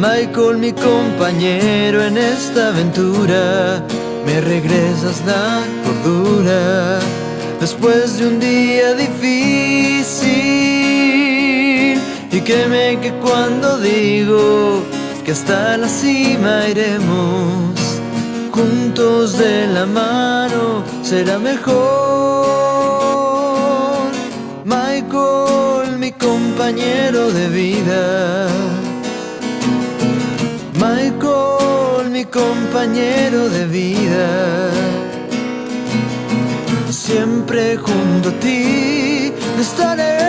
Michael, mi compañero en esta aventura, me regresas la cordura después de un día difícil. Y créeme que cuando digo que hasta la cima iremos, juntos de la mano será mejor. Michael, mi compañero de vida. Michael, mi compañero de vida. Siempre junto a ti estaré.